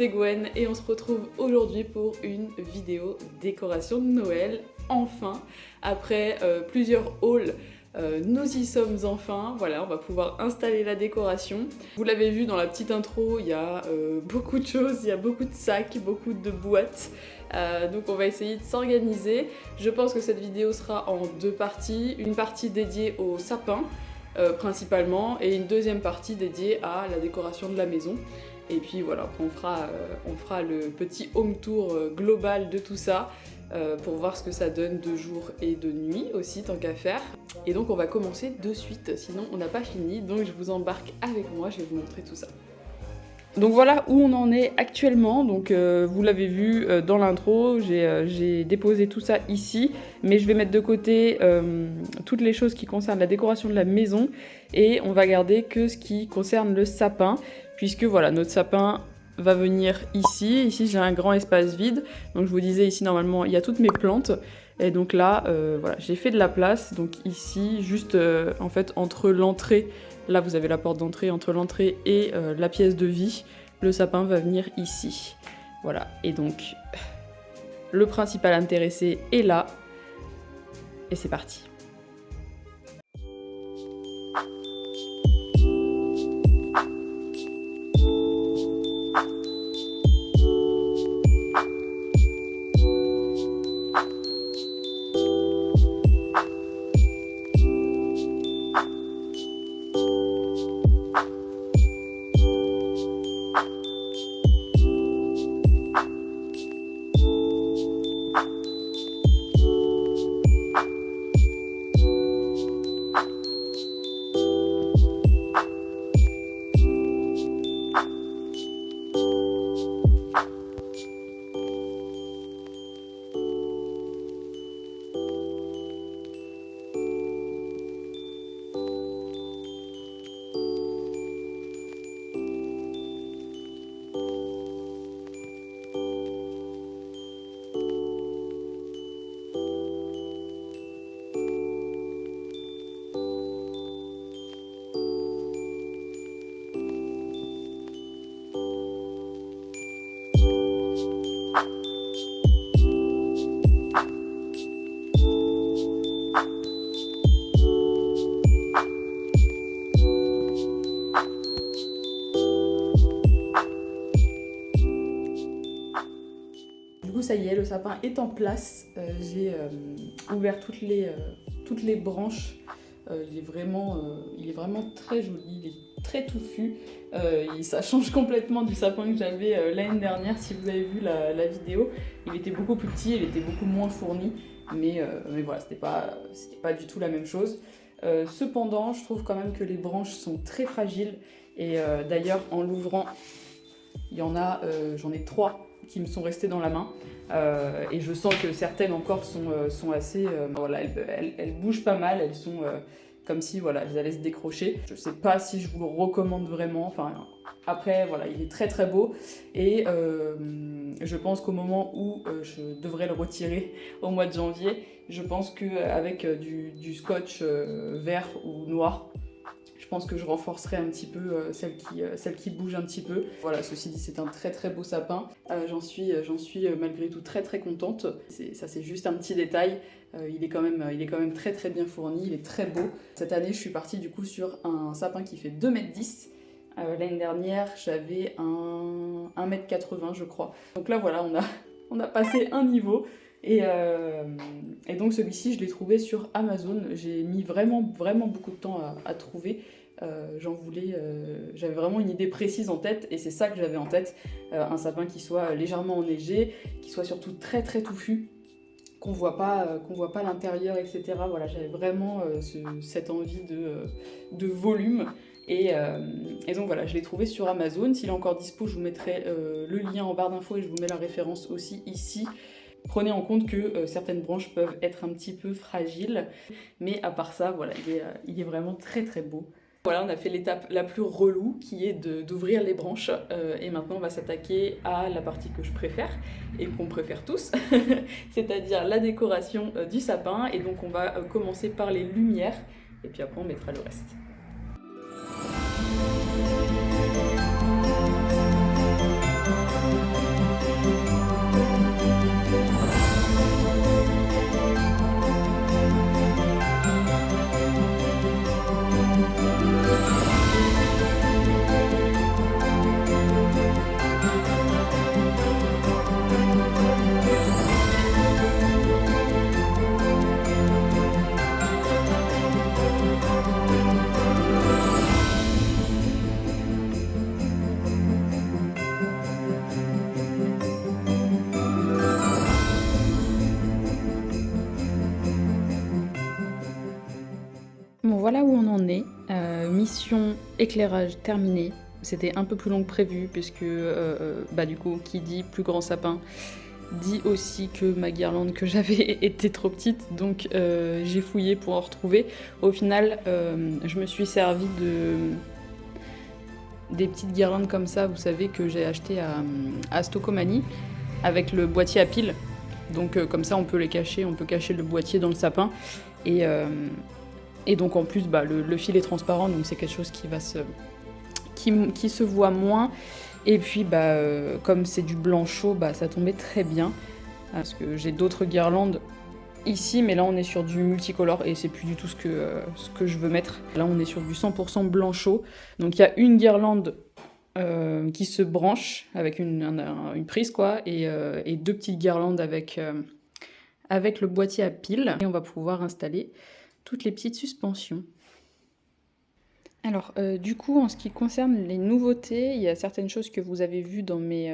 c'est Gwen et on se retrouve aujourd'hui pour une vidéo décoration de Noël. Enfin, après plusieurs hauls, nous y sommes enfin. Voilà, on va pouvoir installer la décoration. Vous l'avez vu dans la petite intro, il y a beaucoup de choses, il y a beaucoup de sacs, beaucoup de boîtes. Donc on va essayer de s'organiser. Je pense que cette vidéo sera en deux parties. Une partie dédiée au sapin, principalement, et une deuxième partie dédiée à la décoration de la maison. Et puis voilà, on fera le petit home tour global de tout ça pour voir ce que ça donne de jour et de nuit aussi, tant qu'à faire. Et donc on va commencer de suite, sinon on n'a pas fini, donc je vous embarque avec moi, je vais vous montrer tout ça. Donc voilà où on en est actuellement, donc vous l'avez vu dans l'intro, j'ai déposé tout ça ici, mais je vais mettre de côté toutes les choses qui concernent la décoration de la maison et on va garder que ce qui concerne le sapin, puisque voilà, notre sapin va venir ici. Ici j'ai un grand espace vide, donc je vous disais ici normalement il y a toutes mes plantes, et donc là voilà, j'ai fait de la place, donc ici juste en fait entre l'entrée. Là, vous avez la porte d'entrée, entre l'entrée et la pièce de vie, le sapin va venir ici. Voilà, et donc, le principal intéressé est là, et c'est parti. Ça y est, le sapin est en place. J'ai ouvert toutes les branches. Il est vraiment très joli, il est très touffu. Ça change complètement du sapin que j'avais l'année dernière. Si vous avez vu la vidéo, il était beaucoup plus petit, il était beaucoup moins fourni. Mais voilà, c'était pas du tout la même chose. Cependant, je trouve quand même que les branches sont très fragiles. Et d'ailleurs, en l'ouvrant, j'en ai 3 qui me sont restées dans la main. Et je sens que certaines encore sont assez... voilà, elles bougent pas mal, elles sont comme si voilà, elles allaient se décrocher. Je sais pas si je vous le recommande vraiment. Enfin, après, voilà, il est très très beau. Et je pense qu'au moment où je devrais le retirer au mois de janvier, je pense qu'avec du scotch vert ou noir, je pense que je renforcerai un petit peu celle qui bouge un petit peu. Voilà, ceci dit, c'est un très très beau sapin. J'en suis malgré tout très très contente. Ça c'est juste un petit détail. Il est quand même très très bien fourni, il est très beau. Cette année, je suis partie du coup sur un sapin qui fait 2,10 m. L'année dernière, j'avais un 1,80 m je crois. Donc là voilà, on a passé un niveau. Et donc celui-ci, je l'ai trouvé sur Amazon. J'ai mis vraiment beaucoup de temps à trouver. J'avais vraiment une idée précise en tête, et c'est ça que j'avais en tête. Un sapin qui soit légèrement enneigé, qui soit surtout très très touffu, qu'on voit pas l'intérieur, etc. Voilà, j'avais vraiment cette envie de volume. Et donc voilà, je l'ai trouvé sur Amazon. S'il est encore dispo, je vous mettrai le lien en barre d'infos et je vous mets la référence aussi ici. Prenez en compte que certaines branches peuvent être un petit peu fragiles, mais à part ça, voilà, il est vraiment très très beau. Voilà, on a fait l'étape la plus relou qui est d'ouvrir les branches, et maintenant on va s'attaquer à la partie que je préfère et qu'on préfère tous, c'est-à-dire la décoration du sapin. Et donc on va commencer par les lumières et puis après on mettra le reste. on en est. Mission éclairage terminée. C'était un peu plus long que prévu puisque du coup qui dit plus grand sapin dit aussi que ma guirlande que j'avais était trop petite, donc j'ai fouillé pour en retrouver. Au final, je me suis servi des petites guirlandes comme ça, vous savez, que j'ai acheté à Stocomanie avec le boîtier à piles. Donc comme ça on peut les cacher, on peut cacher le boîtier dans le sapin. Et donc en plus le fil est transparent, donc c'est quelque chose qui se voit moins. Et puis comme c'est du blanc chaud, ça tombait très bien. Parce que j'ai d'autres guirlandes ici, mais là on est sur du multicolore et c'est plus du tout ce que je veux mettre. Là on est sur du 100% blanc chaud. Donc il y a une guirlande qui se branche avec une prise quoi, et 2 petites guirlandes avec le boîtier à piles. Et on va pouvoir installer toutes les petites suspensions. Alors, du coup, en ce qui concerne les nouveautés, il y a certaines choses que vous avez vues dans mes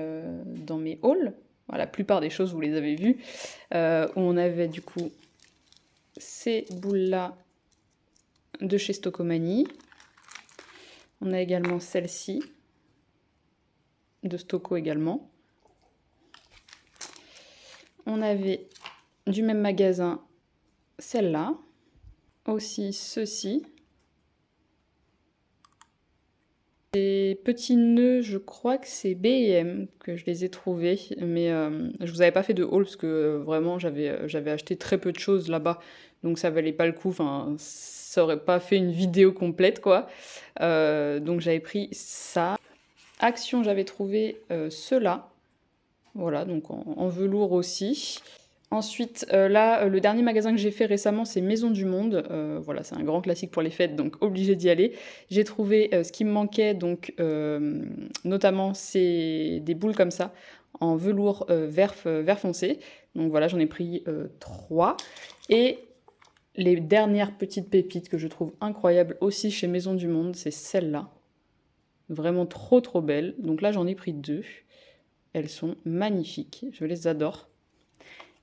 hauls. Voilà, la plupart des choses, vous les avez vues. Où on avait du coup ces boules-là de chez Stocomanie. On a également celle-ci, de Stoco également. On avait du même magasin celle-là. Aussi ceci. Les petits nœuds, je crois que c'est B&M que je les ai trouvés, mais je vous avais pas fait de haul parce que vraiment j'avais acheté très peu de choses là-bas, donc ça valait pas le coup, enfin ça aurait pas fait une vidéo complète quoi. Donc j'avais pris ça. Action, j'avais trouvé ceux-là, voilà, donc en velours aussi. Ensuite, le dernier magasin que j'ai fait récemment, c'est Maison du Monde. Voilà, c'est un grand classique pour les fêtes, donc obligé d'y aller. J'ai trouvé ce qui me manquait, donc notamment c'est des boules comme ça, en velours vert foncé. Donc voilà, j'en ai pris 3. Et les dernières petites pépites que je trouve incroyables aussi chez Maison du Monde, c'est celles-là. Vraiment trop trop belles. Donc là, j'en ai pris 2. Elles sont magnifiques, je les adore.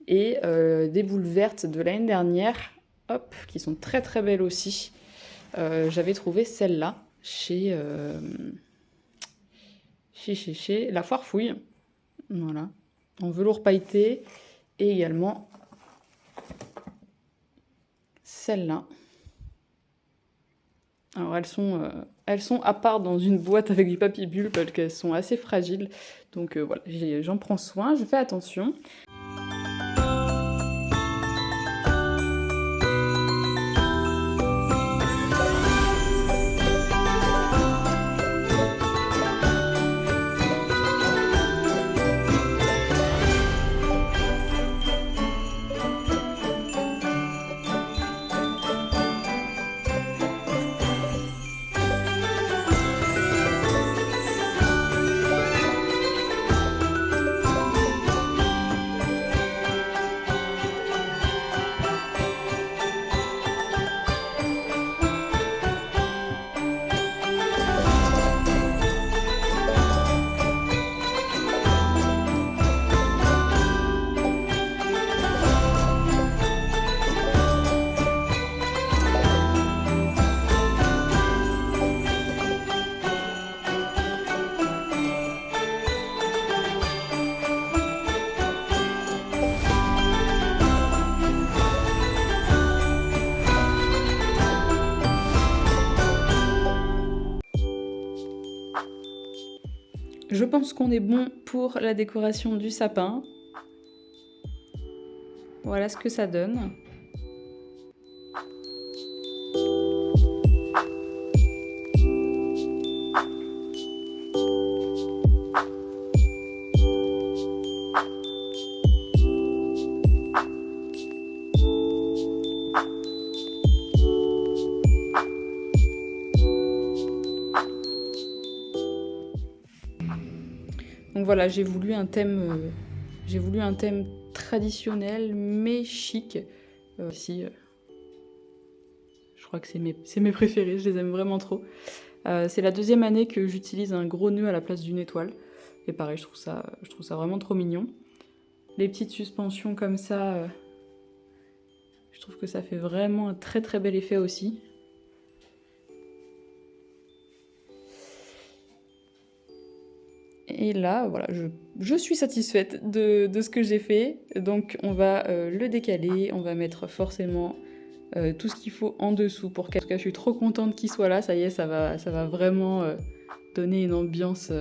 Et des boules vertes de l'année dernière, hop, qui sont très très belles aussi. J'avais trouvé celle-là chez La Foire Fouille. Voilà, en velours pailleté. Et également celle-là. Alors elles sont à part dans une boîte avec du papier bulle parce qu'elles sont assez fragiles. Donc voilà, j'en prends soin, je fais attention. Je pense qu'on est bon pour la décoration du sapin. Voilà ce que ça donne. Donc voilà, j'ai voulu un thème traditionnel mais chic. Ici, je crois que c'est mes préférés, je les aime vraiment trop. C'est la 2e année que j'utilise un gros nœud à la place d'une étoile. Et pareil, je trouve ça vraiment trop mignon. Les petites suspensions comme ça, je trouve que ça fait vraiment un très très bel effet aussi. Et là, voilà, je suis satisfaite de ce que j'ai fait. Donc on va le décaler, on va mettre forcément tout ce qu'il faut en dessous pour qu'en tout cas je suis trop contente qu'il soit là. Ça y est, ça va vraiment donner une ambiance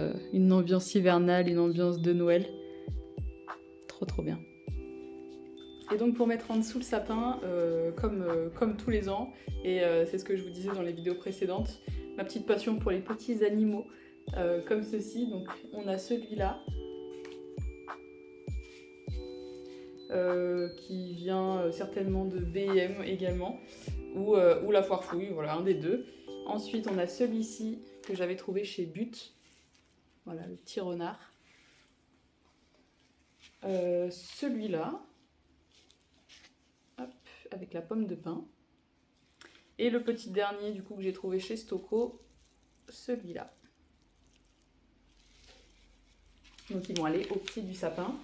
hivernale, une ambiance de Noël. Trop bien. Et donc pour mettre en dessous le sapin, comme tous les ans, et c'est ce que je vous disais dans les vidéos précédentes, ma petite passion pour les petits animaux, comme ceci. Donc on a celui-là, qui vient certainement de B&M également, ou la Foire Fouille, voilà, un des deux. Ensuite on a celui-ci que j'avais trouvé chez But, voilà, le petit renard. Celui-là, avec la pomme de pin. Et le petit dernier du coup que j'ai trouvé chez Stocco, celui-là. Donc ils vont aller au pied du sapin.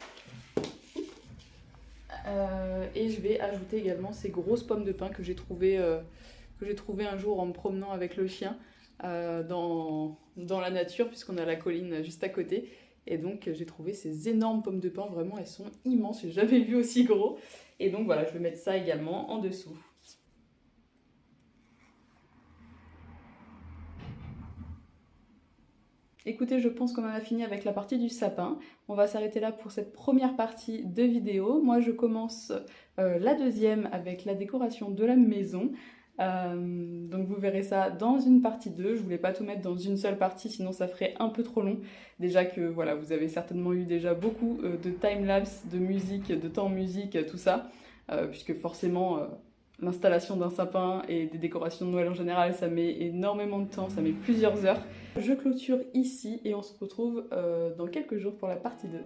Et je vais ajouter également ces grosses pommes de pin que j'ai trouvées un jour en me promenant avec le chien dans la nature, puisqu'on a la colline juste à côté. Et donc j'ai trouvé ces énormes pommes de pin, vraiment elles sont immenses, j'ai jamais vu aussi gros. Et donc voilà, je vais mettre ça également en dessous. Écoutez, je pense qu'on en a fini avec la partie du sapin. On va s'arrêter là pour cette première partie de vidéo. Moi je commence la deuxième avec la décoration de la maison. Donc vous verrez ça dans une partie 2. Je voulais pas tout mettre dans une seule partie, sinon ça ferait un peu trop long. Déjà que voilà, vous avez certainement eu déjà beaucoup de timelapse, de musique, de temps en musique, tout ça. Puisque forcément l'installation d'un sapin et des décorations de Noël en général, ça met énormément de temps, ça met plusieurs heures. Je clôture ici et on se retrouve dans quelques jours pour la partie 2.